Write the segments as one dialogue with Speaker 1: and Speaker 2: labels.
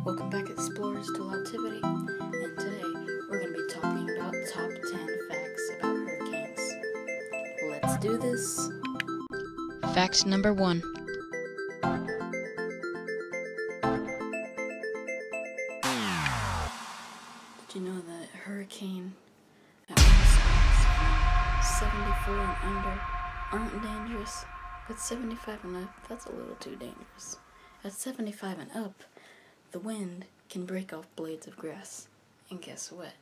Speaker 1: Welcome back, explorers, to Longevity, and today we're going to be talking about top 10 facts about hurricanes. Let's do this.
Speaker 2: Fact number 1.
Speaker 1: Did you know that hurricane at wind speeds from 74 and under aren't dangerous, but 75 and up, that's a little too dangerous. At 75 and up, the wind can break off blades of grass, and guess what?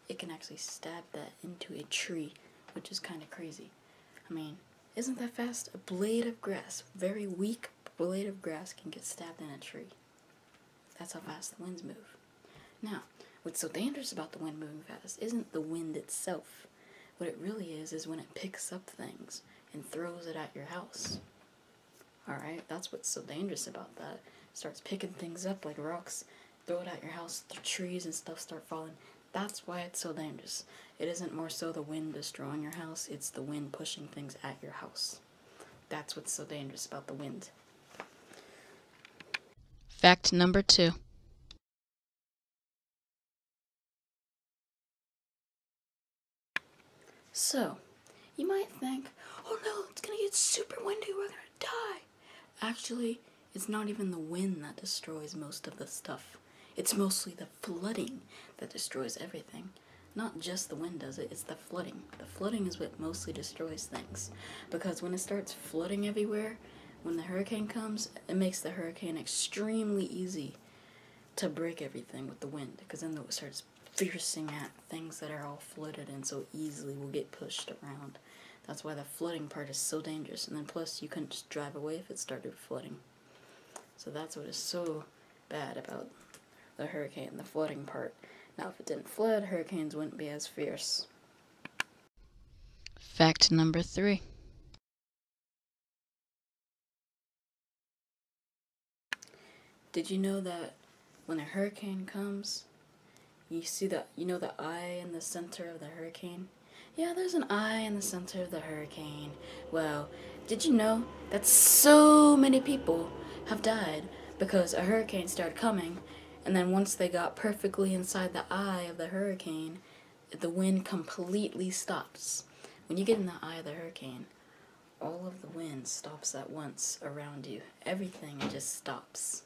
Speaker 1: It can actually stab that into a tree, which is kind of crazy. I mean, isn't that fast? A blade of grass, very weak blade of grass, can get stabbed in a tree. That's how fast the winds move. Now, what's so dangerous about the wind moving fast isn't the wind itself. What it really is when it picks up things and throws it at your house. Alright, that's what's so dangerous about that. It starts picking things up like rocks, throw it at your house, the trees and stuff start falling. That's why it's so dangerous. It isn't more so the wind destroying your house, it's the wind pushing things at your house. That's what's so dangerous about the wind.
Speaker 2: Fact number 2.
Speaker 1: So, you might think, oh no, it's gonna get super windy, we're gonna die. Actually, it's not even the wind that destroys most of the stuff. It's mostly the flooding that destroys everything. Not just the wind does it, it's the flooding. The flooding is what mostly destroys things. Because when it starts flooding everywhere, when the hurricane comes, it makes the hurricane extremely easy to break everything with the wind. Because then it starts fiercing at things that are all flooded and so easily will get pushed around. That's why the flooding part is so dangerous. And then plus, you couldn't just drive away if it started flooding. So that's what is so bad about the hurricane, the flooding part. Now, if it didn't flood, hurricanes wouldn't be as fierce.
Speaker 2: Fact number 3.
Speaker 1: Did you know that when a hurricane comes, you know the eye in the center of the hurricane? Yeah, there's an eye in the center of the hurricane. Well, did you know that so many people have died because a hurricane started coming, and then once they got perfectly inside the eye of the hurricane, the wind completely stops. When you get in the eye of the hurricane, all of the wind stops at once around you. Everything just stops.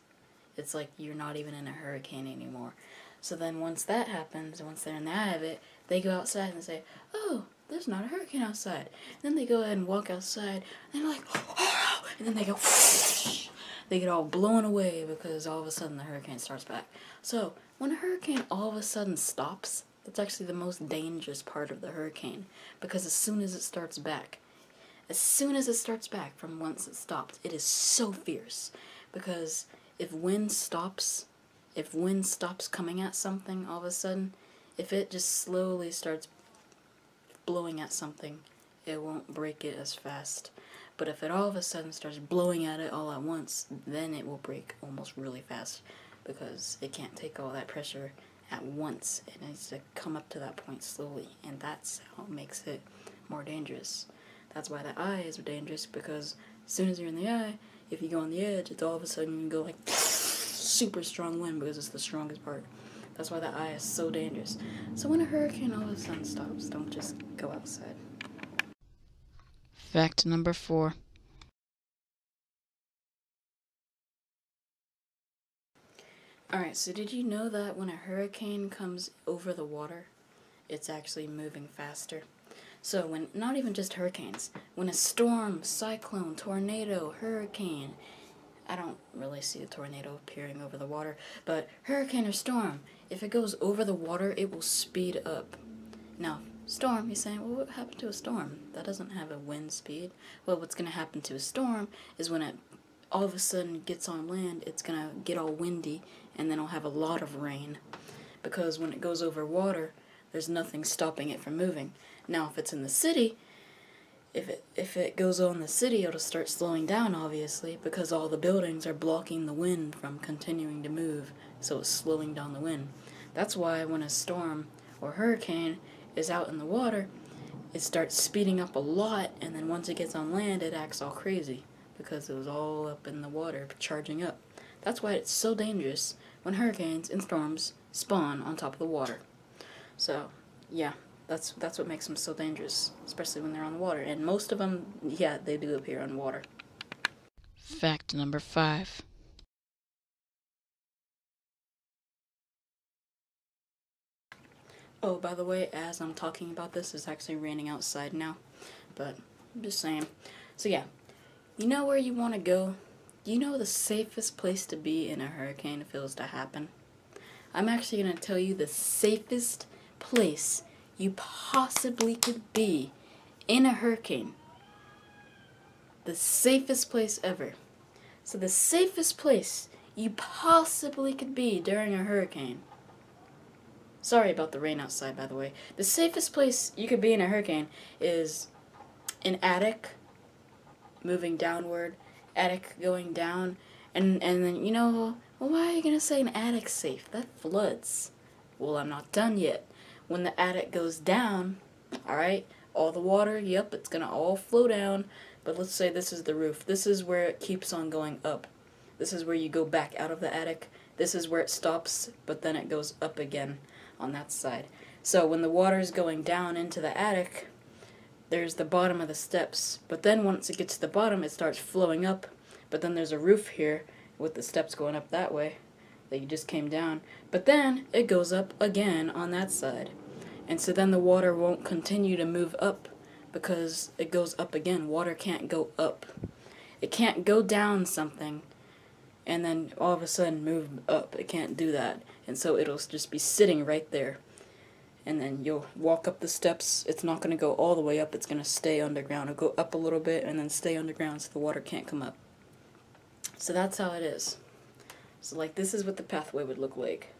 Speaker 1: It's like you're not even in a hurricane anymore. So then once that happens, once they're in the eye of it, they go outside and say, oh, there's not a hurricane outside. Then they go ahead and walk outside, and they're like, oh, and then they go, whoosh. They get all blown away because all of a sudden the hurricane starts back. So when a hurricane all of a sudden stops, that's actually the most dangerous part of the hurricane, because as soon as it starts back from once it stopped, it is so fierce. Because if wind stops coming at something all of a sudden, if it just slowly starts blowing at something, it won't break it as fast. But if it all of a sudden starts blowing at it all at once, then it will break almost really fast, because it can't take all that pressure at once. It needs to come up to that point slowly, and that's how it makes it more dangerous. That's why the eye is dangerous, because as soon as you're in the eye, if you go on the edge, it's all of a sudden you go like super strong wind, because it's the strongest part. That's why the eye is so dangerous. So when a hurricane all of a sudden stops, don't just go outside.
Speaker 2: Fact number 4.
Speaker 1: Alright, so did you know that when a hurricane comes over the water, it's actually moving faster? So when, not even just hurricanes, when a storm, cyclone, tornado, hurricane, I don't really see a tornado appearing over the water, but hurricane or storm, if it goes over the water, it will speed up. Now, storm, you're saying, well, what happened to a storm? That doesn't have a wind speed. Well, what's going to happen to a storm is when it all of a sudden gets on land, it's going to get all windy, and then it'll have a lot of rain. Because when it goes over water, there's nothing stopping it from moving. Now, if it's in the city, if it goes on the city, it'll start slowing down, obviously, because all the buildings are blocking the wind from continuing to move, so it's slowing down the wind. That's why when a storm or hurricane is out in the water, it starts speeding up a lot, and then once it gets on land, it acts all crazy, because it was all up in the water, charging up. That's why it's so dangerous when hurricanes and storms spawn on top of the water. So, yeah, that's what makes them so dangerous, especially when they're on the water. And most of them, yeah, they do appear on water.
Speaker 2: Fact number 5.
Speaker 1: Oh, by the way, as I'm talking about this, it's actually raining outside now. But I'm just saying. So yeah, you know where you want to go? You know the safest place to be in a hurricane if it was to happen? I'm actually going to tell you the safest place you possibly could be in a hurricane. The safest place ever. So the safest place you possibly could be during a hurricane. Sorry about the rain outside, by the way. The safest place you could be in a hurricane is an attic moving downward, attic going down, and then, you know, well, why are you going to say an attic's safe? That floods. Well, I'm not done yet. When the attic goes down, alright, all the water, yep, it's going to all flow down, but let's say this is the roof. This is where it keeps on going up. This is where you go back out of the attic. This is where it stops, but then it goes up again on that side. So when the water is going down into the attic, there's the bottom of the steps, but then once it gets to the bottom, it starts flowing up, but then there's a roof here with the steps going up that way that you just came down, but then it goes up again on that side. And so then the water won't continue to move up because it goes up again. Water can't go up. It can't go down something and then all of a sudden move up. It can't do that. And so it'll just be sitting right there. And then you'll walk up the steps. It's not going to go all the way up. It's going to stay underground. It'll go up a little bit and then stay underground so the water can't come up. So that's how it is. So like this is what the pathway would look like.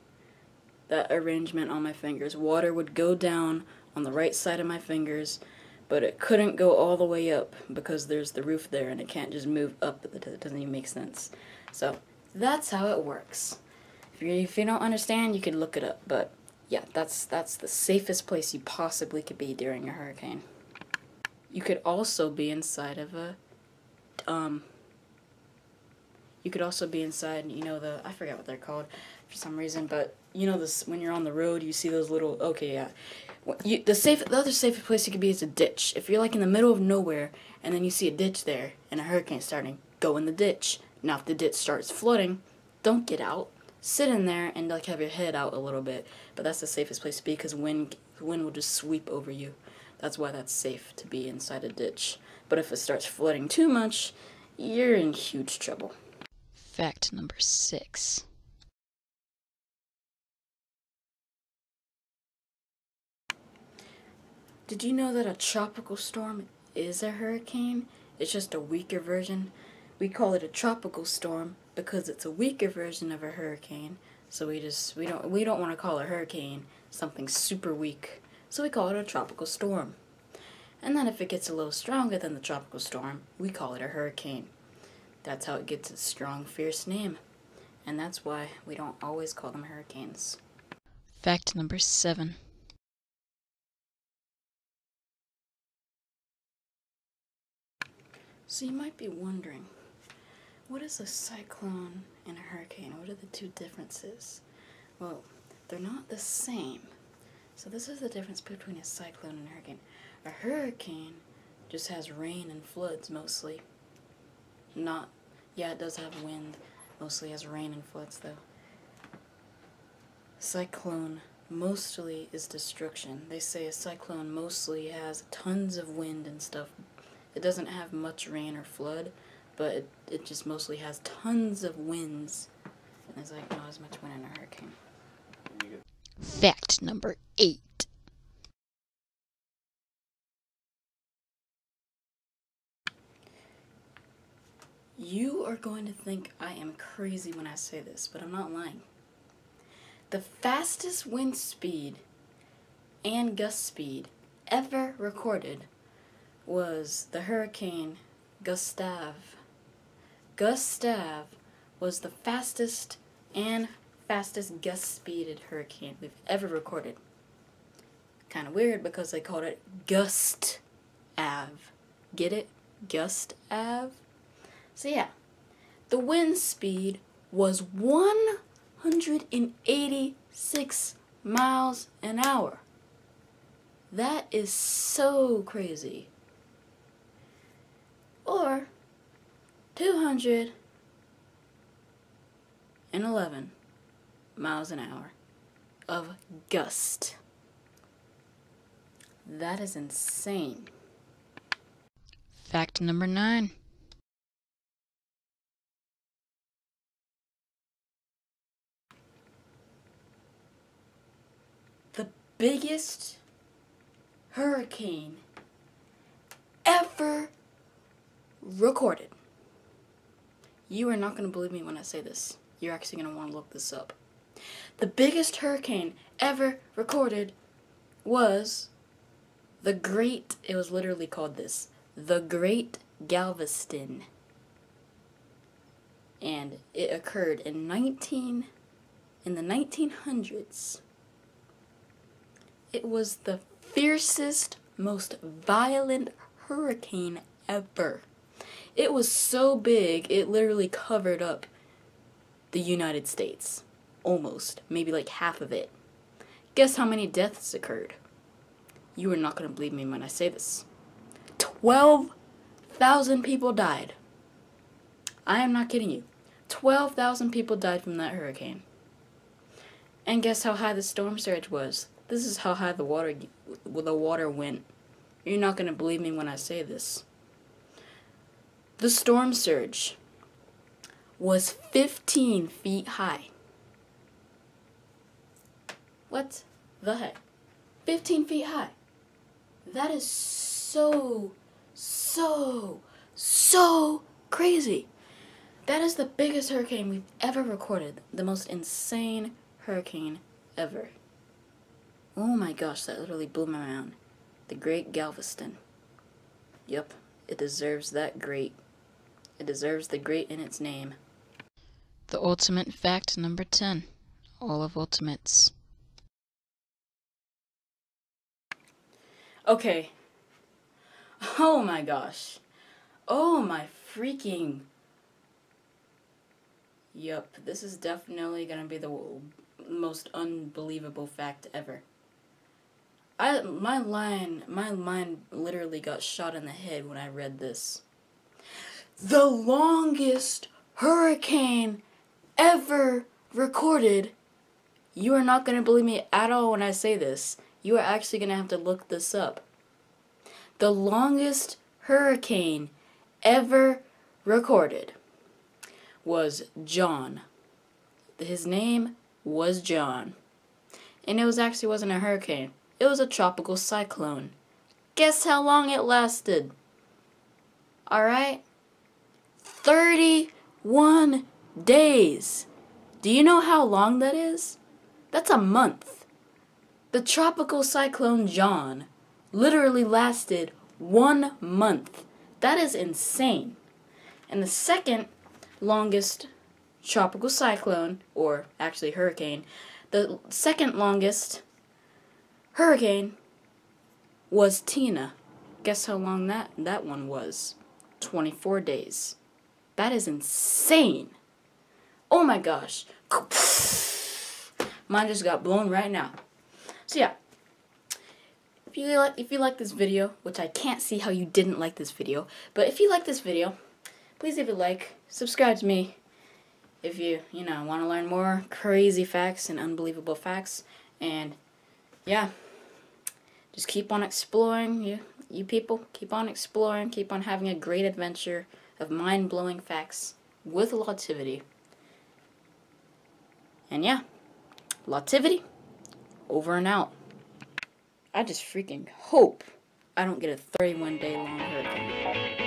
Speaker 1: That arrangement on my fingers. Water would go down on the right side of my fingers, but it couldn't go all the way up because there's the roof there and it can't just move up. It doesn't even make sense. So that's how it works. If you don't understand, you can look it up, but yeah, that's the safest place you possibly could be during a hurricane. You could also be inside of a, you could also be inside, you know, I forget what they're called for some reason, but you know this, when you're on the road, you see those little, okay, yeah. The other safest place you could be is a ditch. If you're like in the middle of nowhere, and then you see a ditch there, and a hurricane's starting, go in the ditch. Now if the ditch starts flooding, don't get out. Sit in there and like have your head out a little bit. But that's the safest place to be because wind will just sweep over you. That's why that's safe to be inside a ditch. But if it starts flooding too much, you're in huge trouble.
Speaker 2: Fact number 6.
Speaker 1: Did you know that a tropical storm is a hurricane? It's just a weaker version. We call it a tropical storm because it's a weaker version of a hurricane. So we don't want to call a hurricane something super weak. So we call it a tropical storm. And then if it gets a little stronger than the tropical storm, we call it a hurricane. That's how it gets its strong, fierce name. And that's why we don't always call them hurricanes.
Speaker 2: Fact number 7.
Speaker 1: So you might be wondering, what is a cyclone and a hurricane? What are the two differences? Well, they're not the same. So this is the difference between a cyclone and a hurricane. A hurricane just has rain and floods mostly. Yeah, it does have wind. Mostly has rain and floods though. Cyclone mostly is destruction. They say a cyclone mostly has tons of wind and stuff. It doesn't have much rain or flood, but it just mostly has tons of winds. And there's like not as much wind in a hurricane.
Speaker 2: Fact number 8.
Speaker 1: You are going to think I am crazy when I say this, but I'm not lying. The fastest wind speed and gust speed ever recorded was the Hurricane Gustav. Gustav was the fastest gust-speeded hurricane we've ever recorded. Kind of weird because they called it Gust-Av. Get it? Gust-Av? So yeah, the wind speed was 100 286 miles an hour. That is so crazy. Or 211 miles an hour of gust. That is insane.
Speaker 2: Fact number 9.
Speaker 1: The biggest hurricane ever recorded. You are not going to believe me when I say this. You're actually going to want to look this up. The biggest hurricane ever recorded was it was literally called this, the Great Galveston. And it occurred in the 1900s. It was the fiercest, most violent hurricane ever. It was so big, it literally covered up the United States. Almost. Maybe like half of it. Guess how many deaths occurred? You are not going to believe me when I say this. 12,000 people died. I am not kidding you. 12,000 people died from that hurricane. And guess how high the storm surge was? This is how high the water went. You're not going to believe me when I say this. The storm surge was 15 feet high. What the heck? 15 feet high. That is so crazy. That is the biggest hurricane we've ever recorded. The most insane hurricane ever. Oh my gosh, that literally blew my mind. The Great Galveston. Yep, it deserves that great. It deserves the great in its name.
Speaker 2: The ultimate fact number 10. All of ultimates.
Speaker 1: Okay. Oh my gosh. Oh my freaking. Yup, this is definitely gonna be the most unbelievable fact ever. My mind literally got shot in the head when I read this. The longest hurricane ever recorded. You are not gonna believe me at all when I say this. You are actually going to have to look this up. The longest hurricane ever recorded was John. His name was John. And it wasn't a hurricane. It was a tropical cyclone. Guess how long it lasted? Alright? 31 days. Do you know how long that is? That's a month. The tropical cyclone John literally lasted 1 month. That is insane. And the second longest tropical cyclone, or actually hurricane, the second longest hurricane was Tina. Guess how long that one was? 24 days. That is insane. Oh my gosh. Mine just got blown right now. So yeah, if you like this video, which I can't see how you didn't like this video, but if you like this video, please leave a like, subscribe to me if you want to learn more crazy facts and unbelievable facts, and yeah, just keep on exploring, you people, keep on exploring, keep on having a great adventure of mind-blowing facts with Lotivity. And yeah, Lotivity, over and out. I just freaking hope I don't get a 31-day long hurricane.